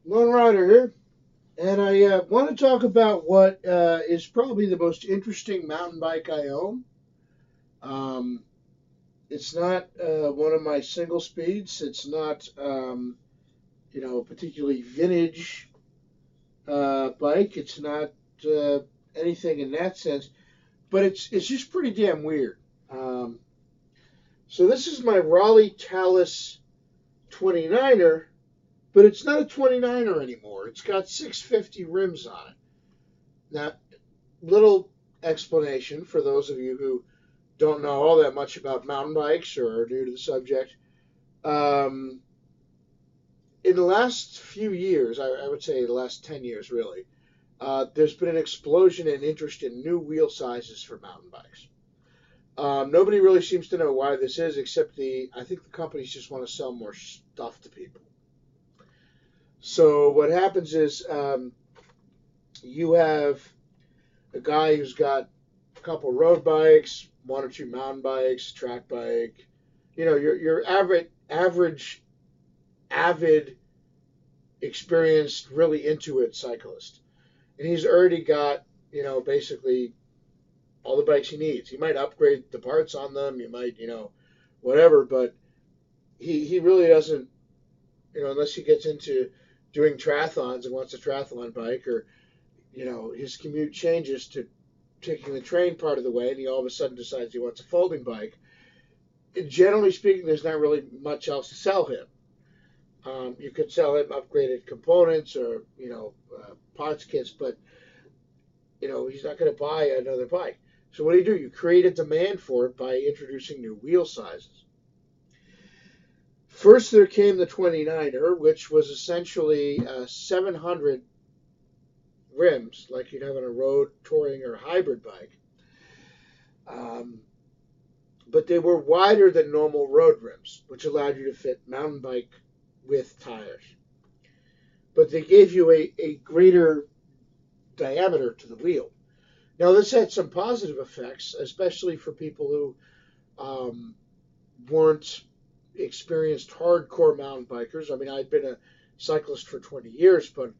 Lone Rider here, and I want to talk about what is probably the most interesting mountain bike I own. Um, it's not one of my single speeds. It's not, particularly vintage bike. It's not uh, anything in that sense, but it's just pretty damn weird. Um, so this is my Raleigh Talus 29er, but it's not a 29er anymore. It's got 650 rims on it. Now, little explanation for those of you who don't know all that much about mountain bikes or are new to the subject. Um, in the last few years, I would say the last 10 years really, there's been an explosion in interest in new wheel sizes for mountain bikes. Nobody really seems to know why this is, except I think the companies just want to sell more stuff to people. So what happens is you have a guy who's got a couple road bikes, one or two mountain bikes, track bike. Your average avid, experienced, really into it cyclist, and he's already got basically all the bikes he needs. He might upgrade the parts on them. You might whatever, but he really doesn't unless he gets into doing triathlons and wants a triathlon bike, or his commute changes to taking the train part of the way, and he all of a sudden decides he wants a folding bike. Generally speaking, there's not really much else to sell him. You could sell him upgraded components or parts kits, but he's not going to buy another bike. So what do? You create a demand for it by introducing new wheel sizes. First, there came the 29er, which was essentially 700 rims, like you'd have on a road, touring, or hybrid bike. Um, but they were wider than normal road rims, which allowed you to fit mountain bike width tires. But they gave you a greater diameter to the wheel. Now, this had some positive effects, especially for people who weren't experienced hardcore mountain bikers. I mean, I'd been a cyclist for 20 years, but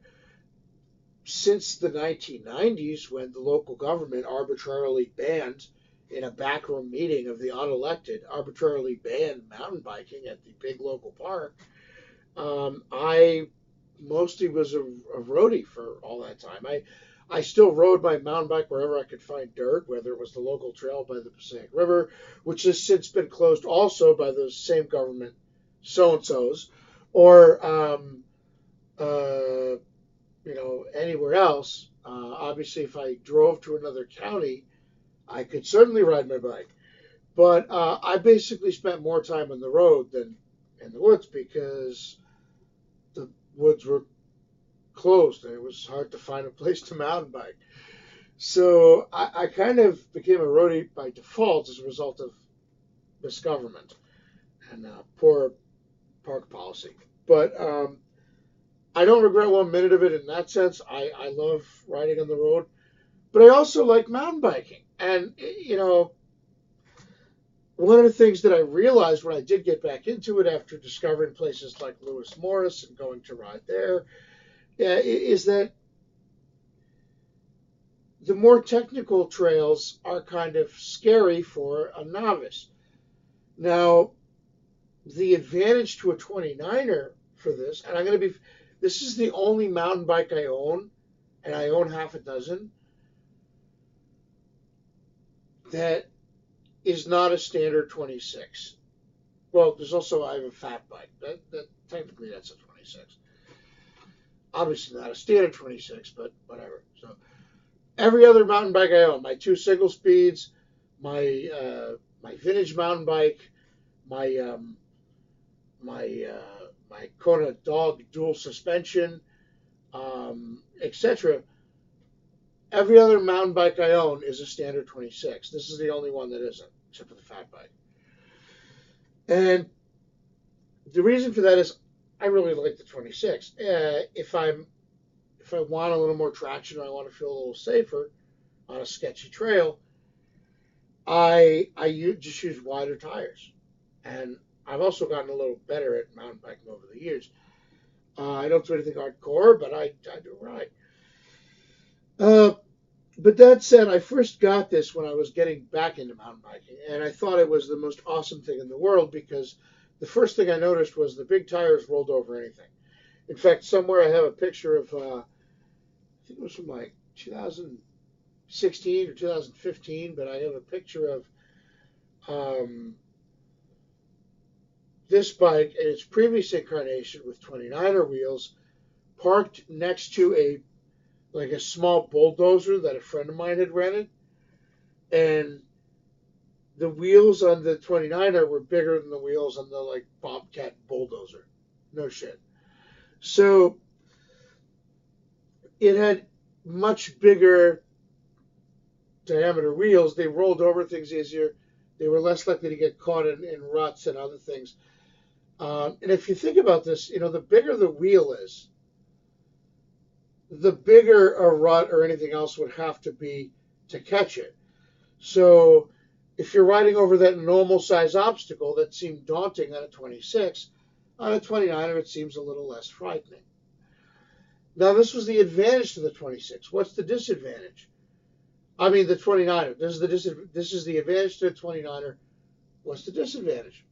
since the 1990s, when the local government arbitrarily banned, in a backroom meeting of the unelected, arbitrarily banned mountain biking at the big local park, I mostly was a roadie for all that time. I still rode my mountain bike wherever I could find dirt, whether it was the local trail by the Passaic River, which has since been closed also by those same government so and so's, or anywhere else. Obviously, if I drove to another county, I could certainly ride my bike. But I basically spent more time on the road than in the woods because the woods were closed and it was hard to find a place to mountain bike. So I kind of became a roadie by default as a result of misgovernment and poor park policy. But I don't regret 1 minute of it in that sense. I love riding on the road, but I also like mountain biking. And, one of the things that I realized when I did get back into it after discovering places like Lewis Morris and going to ride there, is that the more technical trails are kind of scary for a novice. Now, the advantage to a 29er for this, and this is the only mountain bike I own, and I own half a dozen, that is not a standard 26. Well, I have a fat bike. That technically that's a 26. Obviously not a standard 26, but whatever. So every other mountain bike I own, my two single speeds, my vintage mountain bike, my my Kona dog dual suspension, etc. Every other mountain bike I own is a standard 26. This is the only one that isn't, except for the fat bike. And the reason for that is I really like the 26. If I want a little more traction or I want to feel a little safer on a sketchy trail, I just use wider tires. And I've also gotten a little better at mountain biking over the years. I don't do anything hardcore, but I do ride. Uh, but that said, I first got this when I was getting back into mountain biking, and I thought it was the most awesome thing in the world because the first thing I noticed was the big tires rolled over anything. In fact, somewhere I have a picture of, I think it was from like 2016 or 2015, but I have a picture of um, this bike in its previous incarnation with 29er wheels parked next to a small bulldozer that a friend of mine had rented, and the wheels on the 29er were bigger than the wheels on the like Bobcat bulldozer. No shit. So it had much bigger diameter wheels. They rolled over things easier. They were less likely to get caught in ruts and other things. And if you think about this, the bigger the wheel is, the bigger a rut or anything else would have to be to catch it. So if you're riding over that normal size obstacle that seemed daunting on a 26, on a 29er it seems a little less frightening. Now this was the advantage to the 26. What's the disadvantage? I mean the 29er. This is the advantage to the 29er. What's the disadvantage?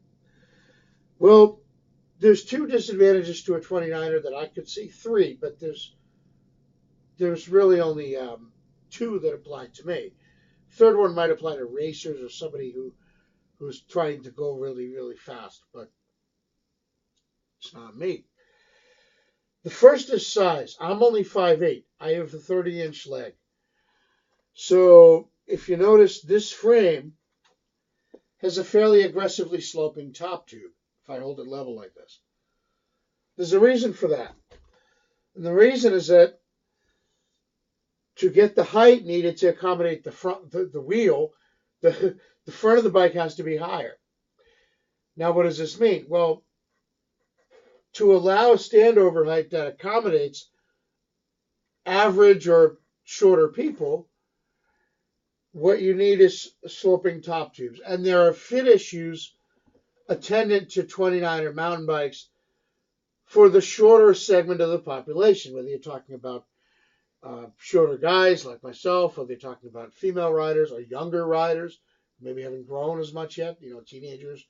Well, there's two disadvantages to a 29er that I could see, three, but there's really only two that apply to me. Third one might apply to racers or somebody who's trying to go really, really fast, but it's not me. The first is size. I'm only 5'8". I have a 30-inch leg. So if you notice, this frame has a fairly aggressively sloping top tube if I hold it level like this. There's a reason for that. And the reason is that to get the height needed to accommodate the wheel, the front of the bike has to be higher. Now, what does this mean? Well, to allow a standover height that accommodates average or shorter people, what you need is sloping top tubes. And there are fit issues attendant to 29er mountain bikes for the shorter segment of the population, whether you're talking about shorter guys like myself, or they're talking about female riders or younger riders, maybe haven't grown as much yet, teenagers.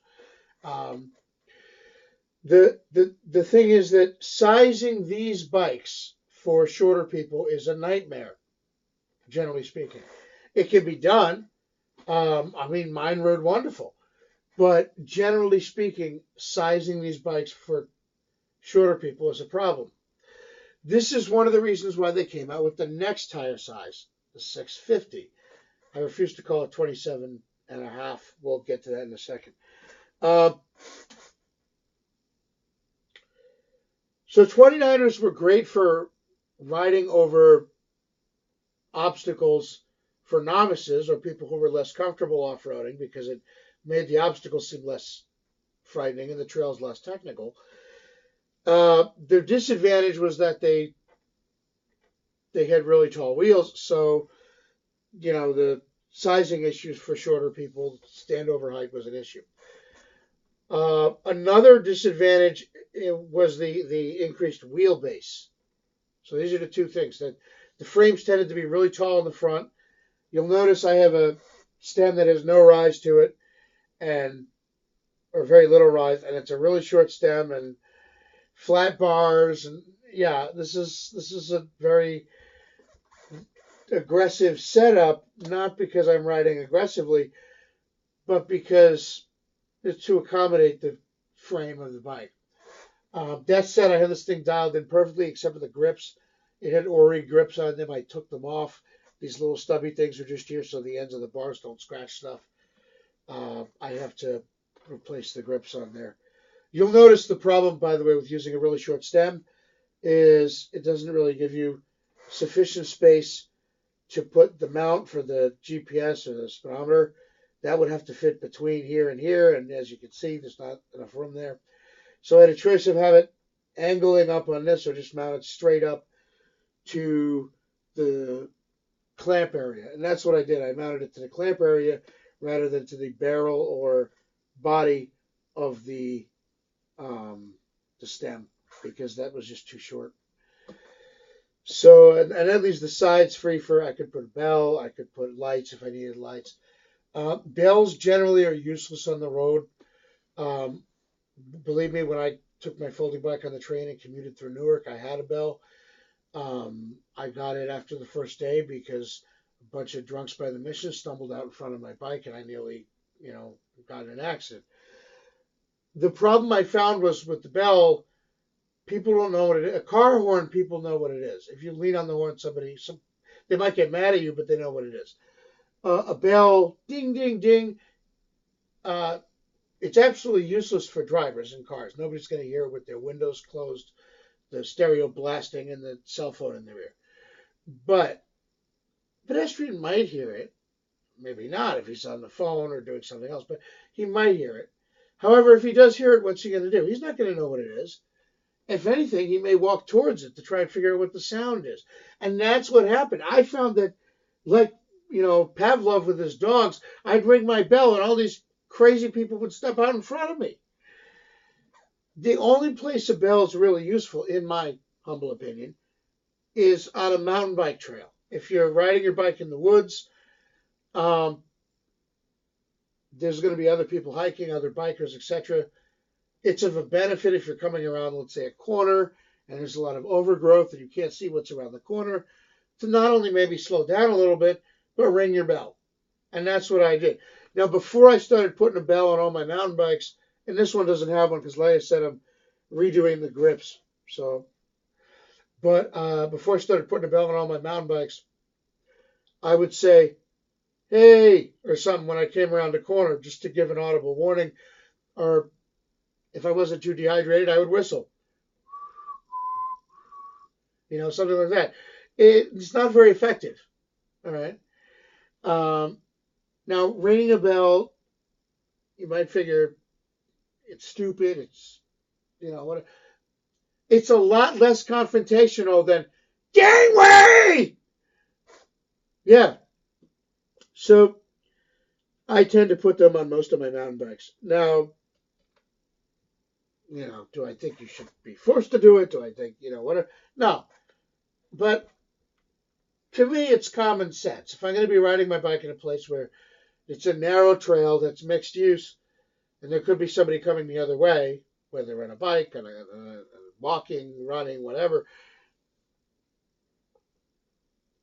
The thing is that sizing these bikes for shorter people is a nightmare, generally speaking. It can be done. Mine rode wonderful. But generally speaking, sizing these bikes for shorter people is a problem. This is one of the reasons why they came out with the next tire size, the 650. I refuse to call it 27 and a half. We'll get to that in a second. So 29ers were great for riding over obstacles for novices or people who were less comfortable off-roading because it made the obstacles seem less frightening and the trails less technical. Their disadvantage was that they had really tall wheels, so the sizing issues for shorter people, standover height was an issue. Another disadvantage was the increased wheelbase. So these are the two things. That the frames tended to be really tall in the front. You'll notice I have a stem that has no rise to it, or very little rise, and it's a really short stem and flat bars, and yeah, this is a very aggressive setup, not because I'm riding aggressively, but because it's to accommodate the frame of the bike. That said, I have this thing dialed in perfectly except for the grips. It had Ori grips on them. I took them off. These little stubby things are just here so the ends of the bars don't scratch stuff. I have to replace the grips on there. You'll notice the problem, by the way, with using a really short stem is it doesn't really give you sufficient space to put the mount for the GPS or the speedometer. That would have to fit between here and here, and as you can see, there's not enough room there. So I had a choice of have it angling up on this or just mount it straight up to the clamp area. And that's what I did. I mounted it to the clamp area rather than to the barrel or body of the stem. because that was just too short. So, and that leaves the sides free for, I could put a bell, I could put lights if I needed lights. Bells generally are useless on the road. Um, Believe me, when I took my folding bike on the train and commuted through Newark, I had a bell. I got it after the first day because a bunch of drunks by the mission stumbled out in front of my bike and I nearly, got in an accident. The problem I found was with the bell, people don't know what it is. A car horn, people know what it is. If you lean on the horn, they might get mad at you, but they know what it is. A bell, ding, ding, ding. Uh, it's absolutely useless for drivers in cars. Nobody's going to hear it with their windows closed, the stereo blasting, and the cell phone in their ear. But a pedestrian might hear it. Maybe not if he's on the phone or doing something else, but he might hear it. However, if he does hear it, what's he going to do? He's not going to know what it is. If anything, he may walk towards it to try and figure out what the sound is. And that's what happened. I found that, like, Pavlov with his dogs, I'd ring my bell and all these crazy people would step out in front of me. The only place a bell is really useful, in my humble opinion, is on a mountain bike trail. If you're riding your bike in the woods, there's going to be other people hiking, other bikers, etc. It's of a benefit if you're coming around, let's say, a corner, and there's a lot of overgrowth and you can't see what's around the corner, to not only maybe slow down a little bit, but ring your bell. And that's what I did. Now, before I started putting a bell on all my mountain bikes, and this one doesn't have one because, like I said, I'm redoing the grips. But before I started putting a bell on all my mountain bikes, I would say, hey, or something when I came around the corner just to give an audible warning. Or if I wasn't too dehydrated, I would whistle. Something like that. It's not very effective. All right. Now, ringing a bell, you might figure it's stupid. What? It's a lot less confrontational than gangway. Yeah. So I tend to put them on most of my mountain bikes. Now, do I think you should be forced to do it? Do I think, whatever? No. But to me, it's common sense. If I'm going to be riding my bike in a place where it's a narrow trail that's mixed use, and there could be somebody coming the other way, whether they're on a bike, walking, running, whatever,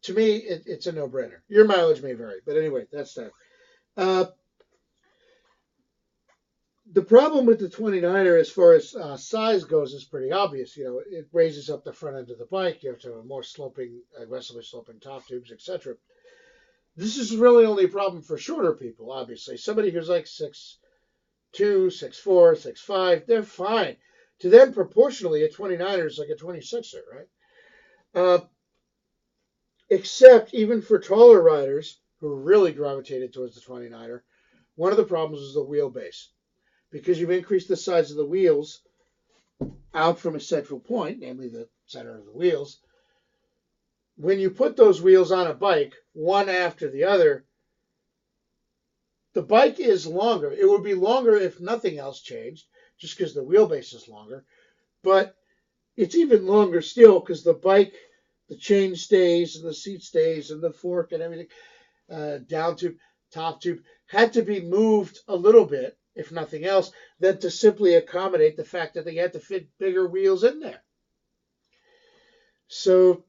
to me, it's a no-brainer. Your mileage may vary, but anyway, that's that. The problem with the 29er as far as size goes is pretty obvious. It raises up the front end of the bike. You have to have a more aggressively sloping top tubes, etc. This is really only a problem for shorter people, obviously. Somebody who's like 6'2", 6'4", 6'5", they're fine. To them, proportionally, a 29er is like a 26er, right? Except even for taller riders who really gravitated towards the 29er, one of the problems is the wheelbase. Because you've increased the size of the wheels out from a central point, namely the center of the wheels, when you put those wheels on a bike, one after the other, the bike is longer. It would be longer if nothing else changed, just because the wheelbase is longer. But it's even longer still because the chain stays and the seat stays and the fork and everything, down tube, top tube, had to be moved a little bit, if nothing else, than to simply accommodate the fact that they had to fit bigger wheels in there. So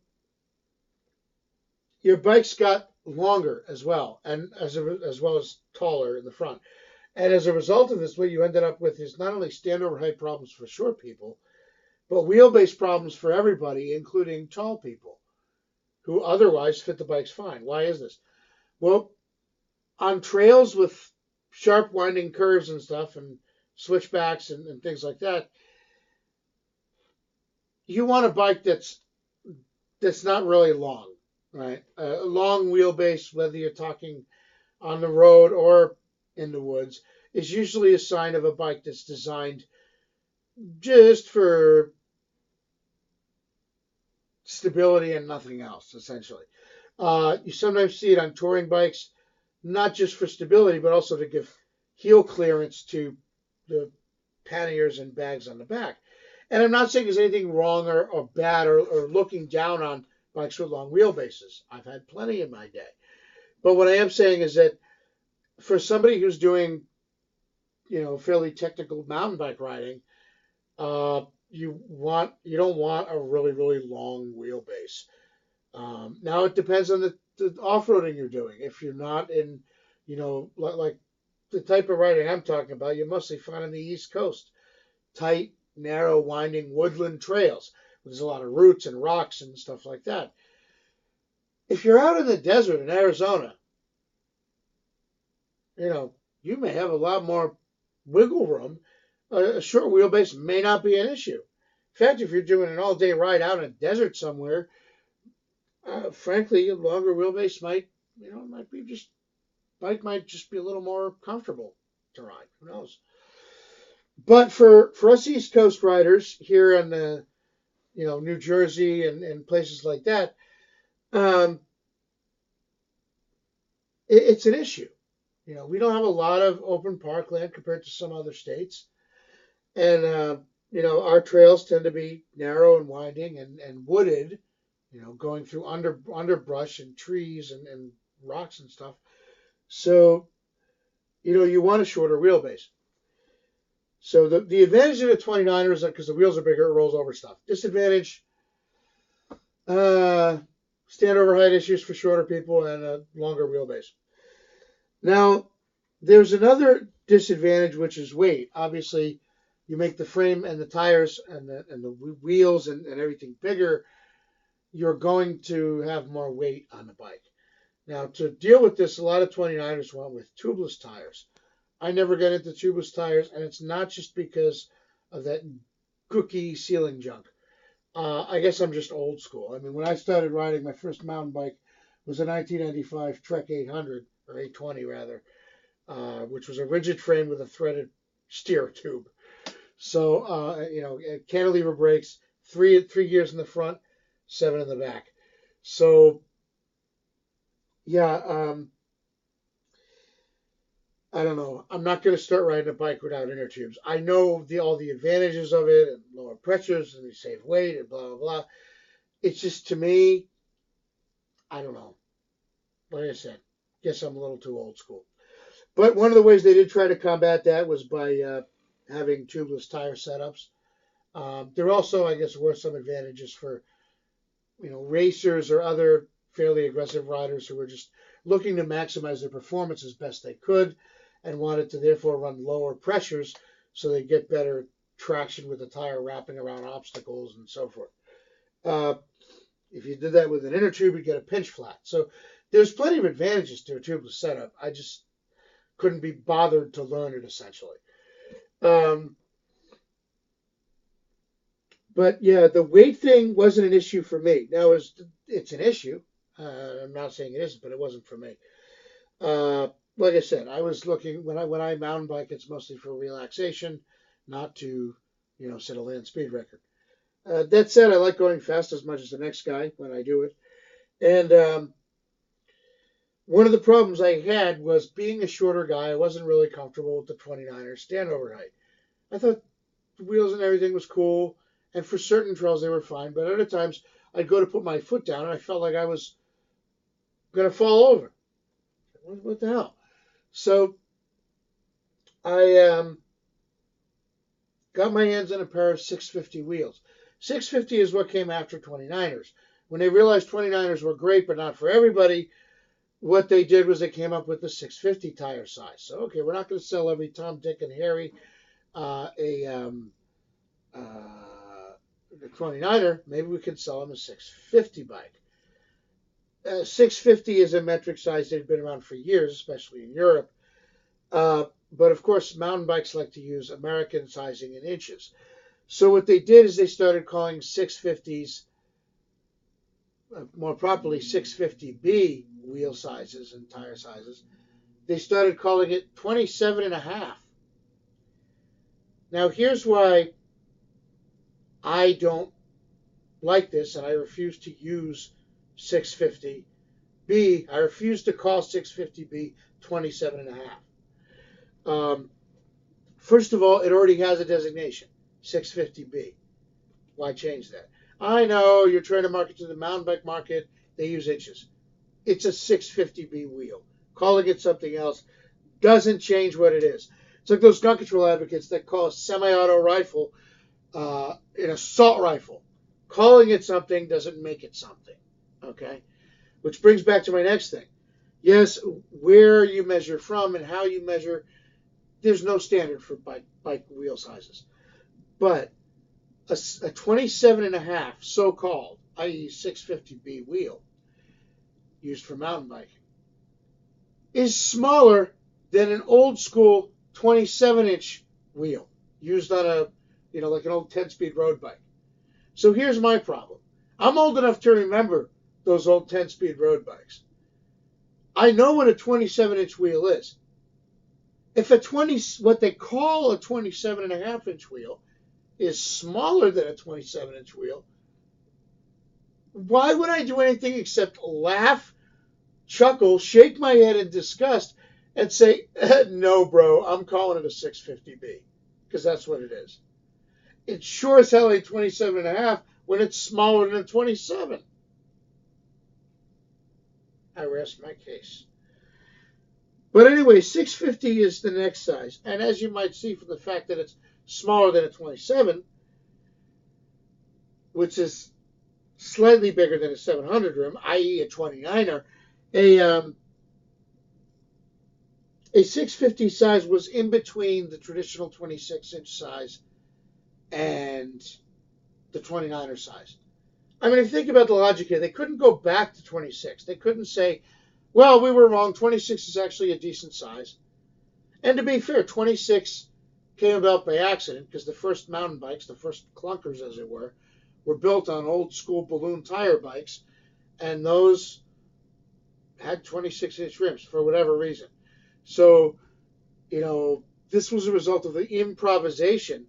your bike's got longer as well, and as well as taller in the front. And as a result of this, what you ended up with is not only standover height problems for short people, but wheelbase problems for everybody, including tall people, who otherwise fit the bikes fine. Why is this? Well, on trails with sharp winding curves and stuff and switchbacks and things like that, you want a bike that's not really long, right? A long wheelbase, whether you're talking on the road or in the woods, is usually a sign of a bike that's designed just for stability and nothing else, essentially. You sometimes see it on touring bikes, not just for stability, but also to give heel clearance to the panniers and bags on the back. And I'm not saying there's anything wrong or bad or looking down on bikes with long wheelbases. I've had plenty in my day. But what I am saying is that for somebody who's doing, fairly technical mountain bike riding, you don't want a really really long wheelbase. Now it depends on the off-roading you're doing. If you're not in, like the type of riding I'm talking about, you mostly find on the East Coast, tight, narrow, winding woodland trails. There's a lot of roots and rocks and stuff like that. If you're out in the desert in Arizona, you know, you may have a lot more wiggle room. A short wheelbase may not be an issue. In fact, if you're doing an all-day ride out in a desert somewhere, frankly, a longer wheelbase might be just bike might just be a little more comfortable to ride. Who knows? But for us East Coast riders here in New Jersey and places like that, um, it's an issue. We don't have a lot of open parkland compared to some other states, and our trails tend to be narrow and winding and wooded. Going through underbrush and trees and rocks and stuff. So you want a shorter wheelbase. So the advantage of the 29er is that because the wheels are bigger, it rolls over stuff. Disadvantage, stand over height issues for shorter people and a longer wheelbase. Now, there's another disadvantage, which is weight. Obviously, you make the frame and the tires and the wheels and everything bigger, you're going to have more weight on the bike. Now, to deal with this, a lot of 29ers went with tubeless tires. I never got into tubeless tires, and it's not just because of that gooky ceiling junk. I guess I'm just old school. I mean, when I started riding, my first mountain bike was a 1995 Trek 800, or 820 rather, which was a rigid frame with a threaded steer tube. So, cantilever brakes, three gears in the front, 7 in the back. So, yeah, I don't know. I'm not going to start riding a bike without inner tubes. I know all the advantages of it and lower pressures and they save weight and blah, blah, blah. It's just, to me, I don't know. Like I said, guess I'm a little too old school. But one of the ways they did try to combat that was by having tubeless tire setups. There also, I guess, were some advantages for, racers or other fairly aggressive riders who were just looking to maximize their performance as best they could and wanted to therefore run lower pressures so they get better traction with the tire wrapping around obstacles and so forth. If you did that with an inner tube, you'd get a pinch flat. So there's plenty of advantages to a tubeless setup. I just couldn't be bothered to learn it, essentially. But yeah, the weight thing wasn't an issue for me. Now it's an issue. I'm not saying it isn't, but it wasn't for me. Like I said, I was looking when I mountain bike, it's mostly for relaxation, not to set a land speed record. That said, I like going fast as much as the next guy when I do it. And one of the problems I had was being a shorter guy. I wasn't really comfortable with the 29er standover height. I thought the wheels and everything was cool, and for certain trails they were fine. But other times I'd go to put my foot down, and I felt like I was going to fall over. What the hell? So I got my hands on a pair of 650 wheels. 650 is what came after 29ers. When they realized 29ers were great, but not for everybody, what they did was they came up with the 650 tire size. So, okay, we're not going to sell every Tom, Dick, and Harry a 29er. Maybe we can sell them a 650 bike. 650 is a metric size that had been around for years, especially in Europe. But of course, mountain bikes like to use American sizing in inches. So what they did is they started calling 650s, more properly 650B wheel sizes and tire sizes. They started calling it 27 and a half. Now here's why I don't like this and I refuse to use 650B. I refuse to call 650B 27 and a half. First of all, it already has a designation, 650B. Why change that? I know you're trying to market to the mountain bike market. They use inches. It's a 650B wheel. Calling it something else doesn't change what it is. It's like those gun control advocates that call a semi-auto rifle an assault rifle. Calling it something doesn't make it something. Okay? Which brings back to my next thing. Yes, where you measure from and how you measure, there's no standard for bike wheel sizes. But a 27 and a half so-called, i.e. 650B wheel used for mountain biking is smaller than an old school 27-inch wheel used on like an old 10-speed road bike. So here's my problem. I'm old enough to remember those old 10-speed road bikes. I know what a 27-inch wheel is. If what they call a 27 and a half inch wheel is smaller than a 27-inch wheel, why would I do anything except laugh, chuckle, shake my head in disgust, and say, no, bro, I'm calling it a 650B, because that's what it is. It sure as hell ain't 27 and a half when it's smaller than a 27. I rest my case. But anyway, 650 is the next size. And as you might see from the fact that it's smaller than a 27, which is slightly bigger than a 700 rim, i.e. a 29er, a 650 size was in between the traditional 26-inch size and the 29er size. I mean, if you think about the logic here, they couldn't go back to 26. They couldn't say, well, we were wrong. 26 is actually a decent size. And to be fair, 26 came about by accident because the first mountain bikes, the first clunkers, as it were built on old school balloon tire bikes, and those had 26-inch rims for whatever reason. So, this was a result of the improvisation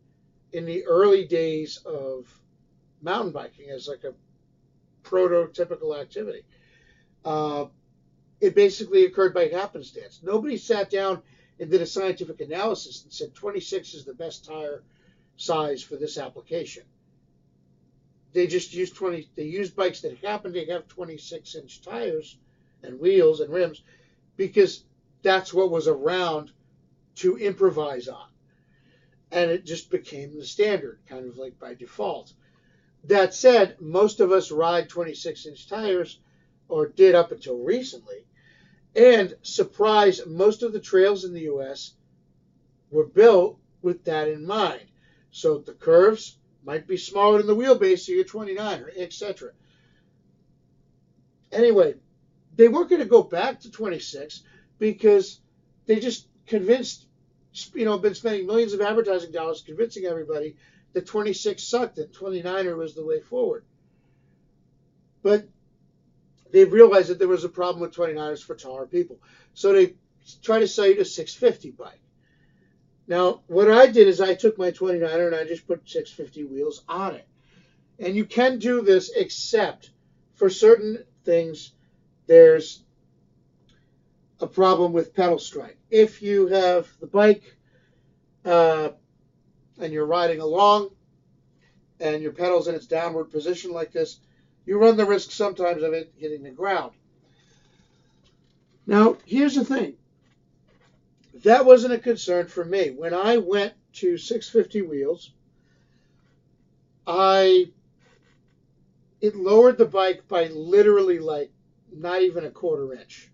in the early days of mountain biking as like a prototypical activity. It basically occurred by happenstance. Nobody sat down and did a scientific analysis and said 26 is the best tire size for this application. They just used They used bikes that happened to have 26-inch tires and wheels and rims because that's what was around to improvise on. And it just became the standard, kind of like by default. That said, most of us ride 26-inch tires, or did up until recently. And surprise, most of the trails in the U.S. were built with that in mind. So the curves might be smaller than the wheelbase of your 29er, etc. Anyway, they weren't going to go back to 26 because they just convinced, been spending millions of advertising dollars convincing everybody that 26 sucked and 29er was the way forward. But they've realized that there was a problem with 29ers for taller people. So they try to sell you a 650 bike. Now, what I did is I took my 29er and I just put 650 wheels on it. And you can do this except for certain things. There's a problem with pedal strike. If you have the bike and you're riding along and your pedal's in its downward position like this, you run the risk sometimes of it hitting the ground. Now, here's the thing. That wasn't a concern for me. When I went to 650 wheels, it lowered the bike by literally like not even a quarter inch,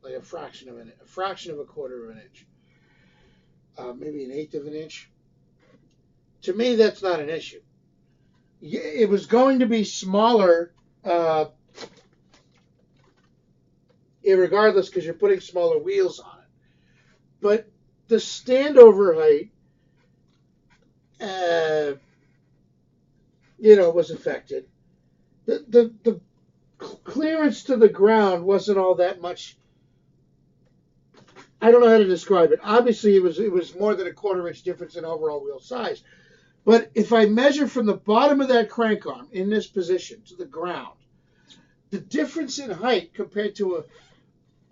like a fraction of a quarter of an inch, maybe an eighth of an inch. To me, that's not an issue. It was going to be smaller, irregardless, because you're putting smaller wheels on it. But the standover height, was affected. The clearance to the ground wasn't all that much. I don't know how to describe it. Obviously, it was more than a quarter inch difference in overall wheel size. But if I measure from the bottom of that crank arm in this position to the ground, the difference in height compared to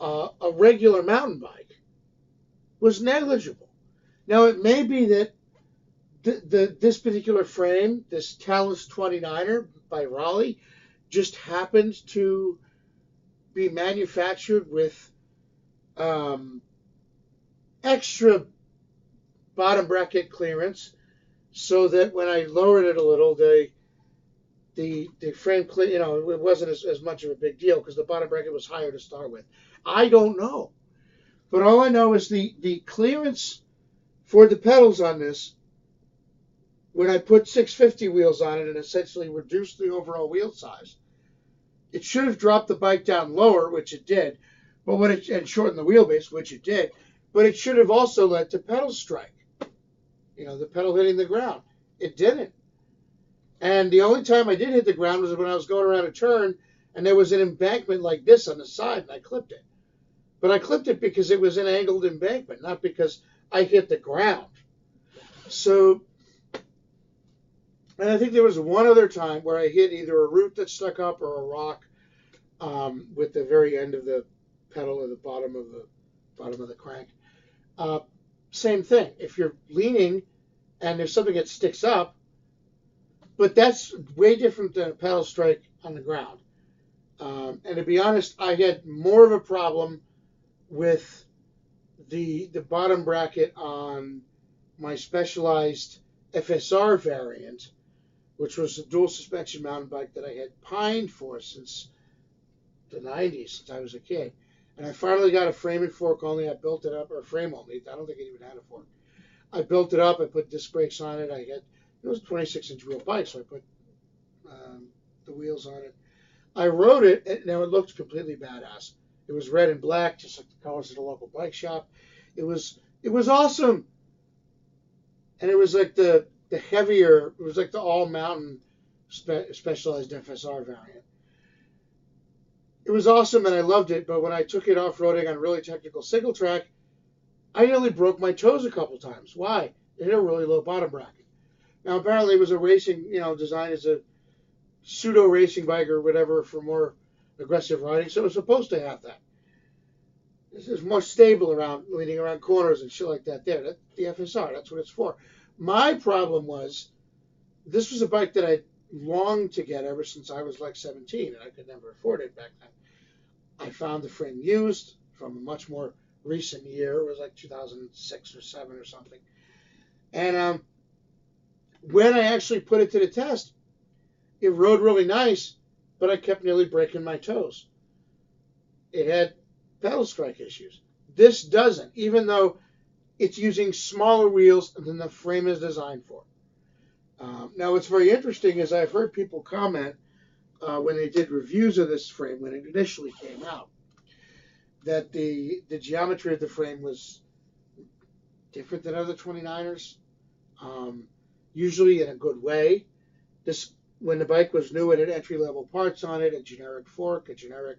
a regular mountain bike was negligible. Now, it may be that This particular frame, this Talus 29er by Raleigh, just happened to be manufactured with um, extra bottom bracket clearance, so that when I lowered it a little, the frame clear, it wasn't as much of a big deal because the bottom bracket was higher to start with. I don't know, but all I know is the clearance for the pedals on this, when I put 650 wheels on it and essentially reduced the overall wheel size, it should have dropped the bike down lower, which it did, and shortened the wheelbase, which it did, but it should have also led to pedal strike. The pedal hitting the ground. It didn't. And the only time I did hit the ground was when I was going around a turn and there was an embankment like this on the side and I clipped it. But I clipped it because it was an angled embankment, not because I hit the ground. So, and I think there was one other time where I hit either a root that stuck up or a rock with the very end of the pedal or the bottom of the crank. Same thing. If you're leaning and there's something that sticks up, but that's way different than a pedal strike on the ground. And to be honest, I had more of a problem with the bottom bracket on my Specialized FSR variant, which was a dual suspension mountain bike that I had pined for since the 90s, since I was a kid. And I finally got a frame and fork only. I built it up, or a frame only. I don't think it even had a fork. I built it up. I put disc brakes on it. It was a 26-inch wheel bike, so I put the wheels on it. I rode it, and now it looked completely badass. It was red and black, just like the colors of the local bike shop. It was awesome. And it was like the heavier, it was like the all-mountain Specialized FSR variant. It was awesome, and I loved it, but when I took it off-roading on really technical single track, I nearly broke my toes a couple times. Why? It had a really low bottom bracket. Now, apparently it was a racing, designed as a pseudo racing bike or whatever for more aggressive riding, so it was supposed to have that. This is more stable leaning around corners and shit like that there. That's the FSR, that's what it's for. My problem was, this was a bike that I longed to get ever since I was like 17, and I could never afford it back then. I found the frame used from a much more recent year. It was like 2006 or 7 or something. And when I actually put it to the test, it rode really nice, but I kept nearly breaking my toes. It had pedal strike issues. This doesn't, even though it's using smaller wheels than the frame is designed for. Now, what's very interesting is I've heard people comment when they did reviews of this frame when it initially came out, that the geometry of the frame was different than other 29ers, usually in a good way. When the bike was new, it had entry-level parts on it, a generic fork, a generic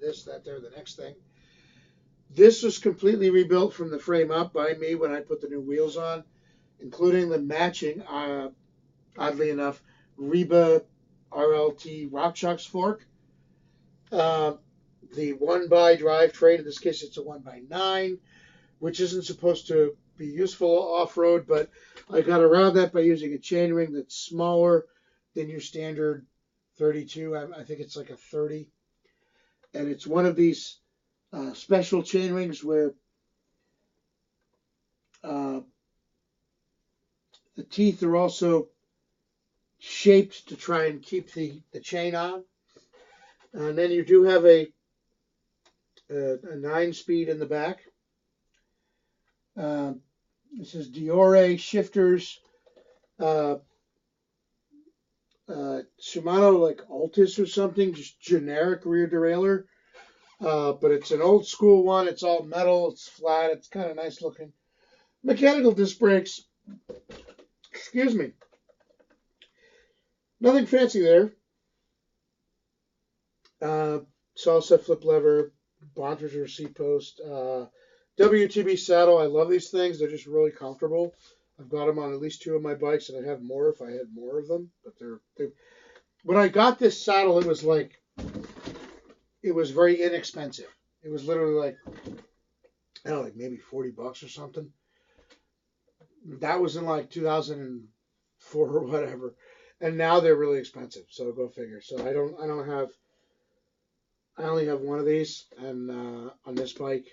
this, that, there, the next thing. This was completely rebuilt from the frame up by me when I put the new wheels on, including the matching, oddly enough, Reba RLT RockShox fork. The 1x drivetrain, in this case it's a 1x9, which isn't supposed to be useful off-road, but I got around that by using a chainring that's smaller than your standard 32. I think it's like a 30. And it's one of these special chainrings where the teeth are also shaped to try and keep the chain on. And then you do have a 9-speed in the back. This is Diore shifters, Shimano like Altus or something, just generic rear derailleur. But it's an old school one. It's all metal. It's flat. It's kind of nice looking. Mechanical disc brakes. Excuse me. Nothing fancy there. Salsa flip lever, Bontrager seat post, WTB saddle. I love these things. They're just really comfortable. I've got them on at least 2 of my bikes, and I'd have more if I had more of them. But when I got this saddle, it was very inexpensive. It was literally like, I don't know, like maybe $40 or something. That was in like 2004 or whatever, and now they're really expensive. So go figure. So I don't have. I only have one of these, and on this bike,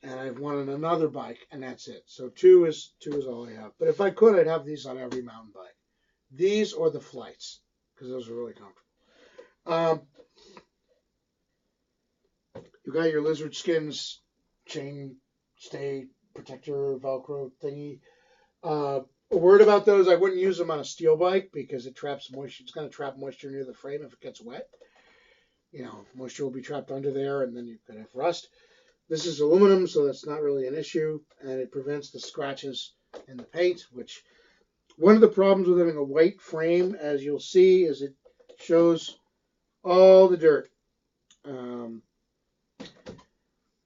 and I have one on another bike, and that's it. So two is all I have. But if I could, I'd have these on every mountain bike. These or the flights, because those are really comfortable. Um, you got your lizard skins chain stay protector Velcro thingy. A word about those: I wouldn't use them on a steel bike because it traps moisture. It's going to trap moisture near the frame if it gets wet. Moisture will be trapped under there, and then you could have rust. This is aluminum, so that's not really an issue, and it prevents the scratches in the paint, which one of the problems with having a white frame, as you'll see, is it shows all the dirt. Um,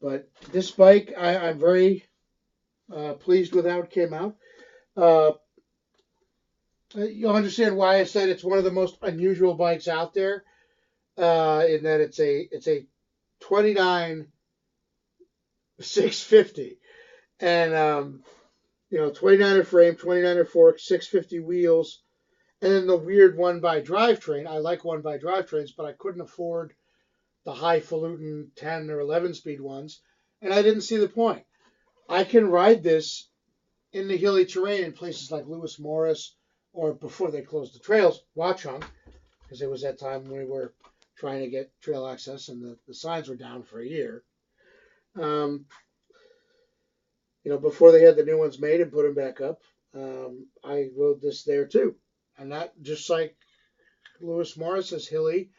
but this bike, I'm very pleased with how it came out. Uh, you'll understand why I said it's one of the most unusual bikes out there, in that it's a 29 650, and 29er frame, 29er fork, 650 wheels, and then the weird one by drivetrain. I like one by drivetrains, but I couldn't afford the highfalutin 10 or 11 speed ones, and I didn't see the point. I can ride this in the hilly terrain in places like Lewis Morris, or before they closed the trails, Watchung, because it was that time when we were trying to get trail access and the signs were down for a year. Um, before they had the new ones made and put them back up, I rode this there too. And that, just like Lewis Morris is hilly,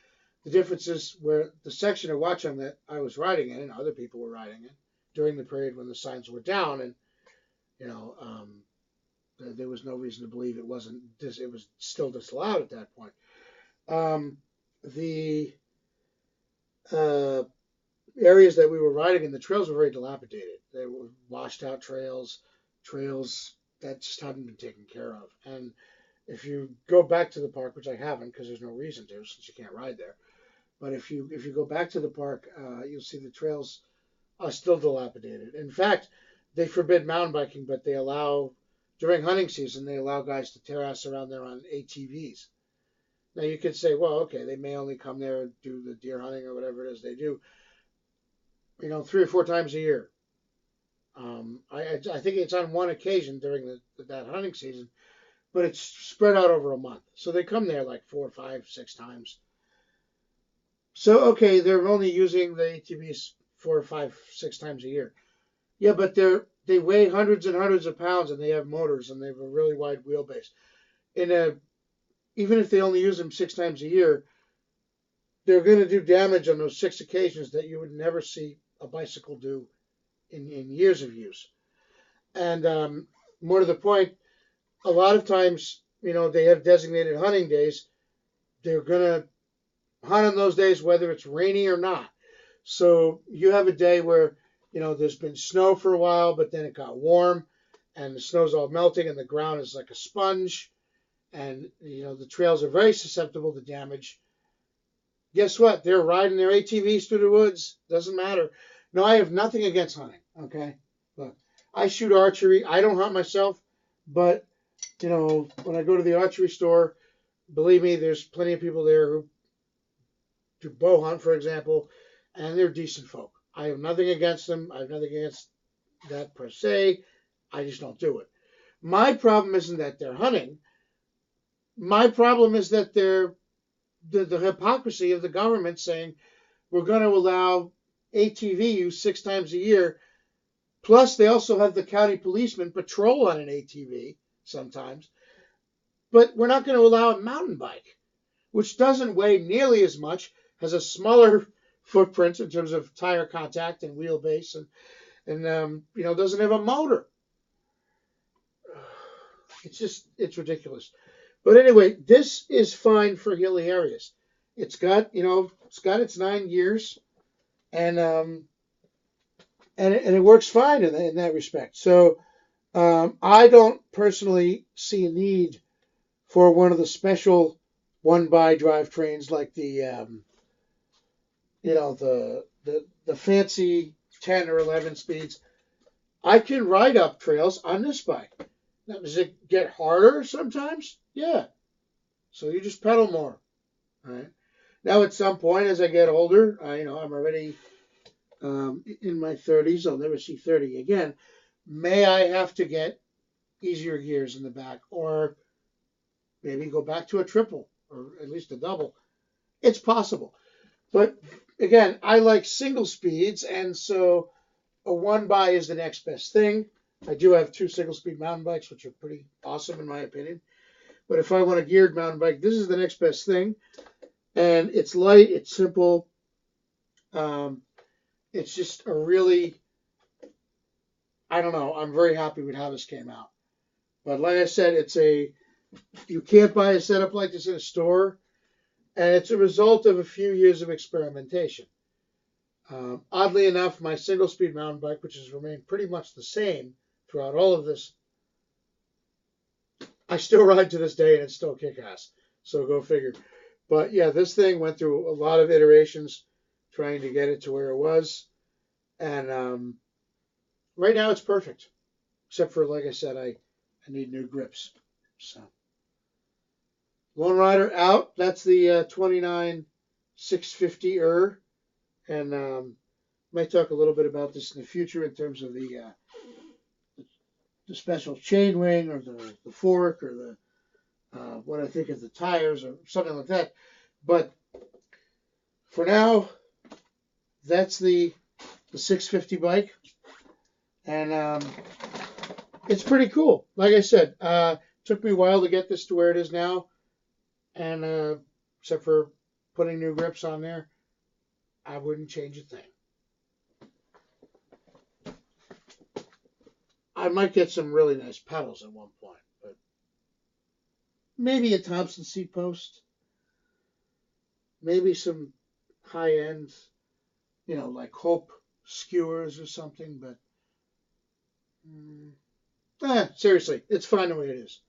the difference is where the section of Watchung that I was riding in and other people were riding in during the period when the signs were down, and you know, there was no reason to believe it wasn't. It was still disallowed at that point. The uh, areas that we were riding in, the trails were very dilapidated. They were washed out trails that just hadn't been taken care of. And if you go back to the park, which I haven't because there's no reason to since you can't ride there, but if you go back to the park, you'll see the trails are still dilapidated. In fact, they forbid mountain biking, but they allow during hunting season they allow guys to terrace around there on ATVs. Now you could say, well, okay, they may only come there and do the deer hunting or whatever it is they do, 3 or 4 times a year. I think it's on one occasion during that hunting season, but it's spread out over a month. So they come there like 4, 5, 6 times. So okay, they're only using the ATVs 4, 5, 6 times a year. Yeah, but they weigh hundreds and hundreds of pounds, and they have motors, and they have a really wide wheelbase. Even if they only use them 6 times a year, they're going to do damage on those 6 occasions that you would never see a bicycle do in years of use. And more to the point, a lot of times, they have designated hunting days. They're going to hunt on those days, whether it's rainy or not. So you have a day where, there's been snow for a while, but then it got warm and the snow's all melting and the ground is like a sponge. And, the trails are very susceptible to damage. Guess what? They're riding their ATVs through the woods. Doesn't matter. No, I have nothing against hunting. Okay. Look, I shoot archery. I don't hunt myself, but, when I go to the archery store, believe me, there's plenty of people there who do bow hunt, for example, and they're decent folk. I have nothing against them. I have nothing against that per se. I just don't do it. My problem isn't that they're hunting. My problem is that they're the hypocrisy of the government saying we're going to allow ATV use 6 times a year. Plus, they also have the county policeman patrol on an ATV sometimes. But we're not going to allow a mountain bike, which doesn't weigh nearly as much, has a smaller footprint in terms of tire contact and wheelbase, and doesn't have a motor. It's ridiculous. But anyway, this is fine for hilly areas. It's got its 9 gears, and it works fine in that respect. So I don't personally see a need for one of the special one by drivetrains like the the fancy 10 or 11 speeds. I can ride up trails on this bike. Now, does it get harder sometimes? Yeah. So you just pedal more. All right. Now, at some point, as I get older, I'm already in my 30s. I'll never see 30 again. May I have to get easier gears in the back, or maybe go back to a triple, or at least a double? It's possible. But again, I like single speeds, and so a one by is the next best thing. I do have two single speed mountain bikes, which are pretty awesome in my opinion. But if I want a geared mountain bike, this is the next best thing. And it's light, it's simple. Um, it's just a really, I don't know, I'm very happy with how this came out. But like I said, you can't buy a setup like this in a store. And it's a result of a few years of experimentation. Oddly enough, my single speed mountain bike, which has remained pretty much the same throughout all of this, I still ride to this day and it's still kick ass. So go figure. But yeah, this thing went through a lot of iterations trying to get it to where it was. And right now it's perfect. Except for, like I said, I need new grips. So Lone Rider out. That's the 29 650 and might talk a little bit about this in the future in terms of the special chain ring, or the fork, or the what I think of the tires, or something like that. But for now, that's the 650 bike, and it's pretty cool. Like I said, took me a while to get this to where it is now, and except for putting new grips on there, I wouldn't change a thing. I might get some really nice pedals at one point, but maybe a Thompson seat post, maybe some high end, like Hope skewers or something. But seriously, it's fine the way it is.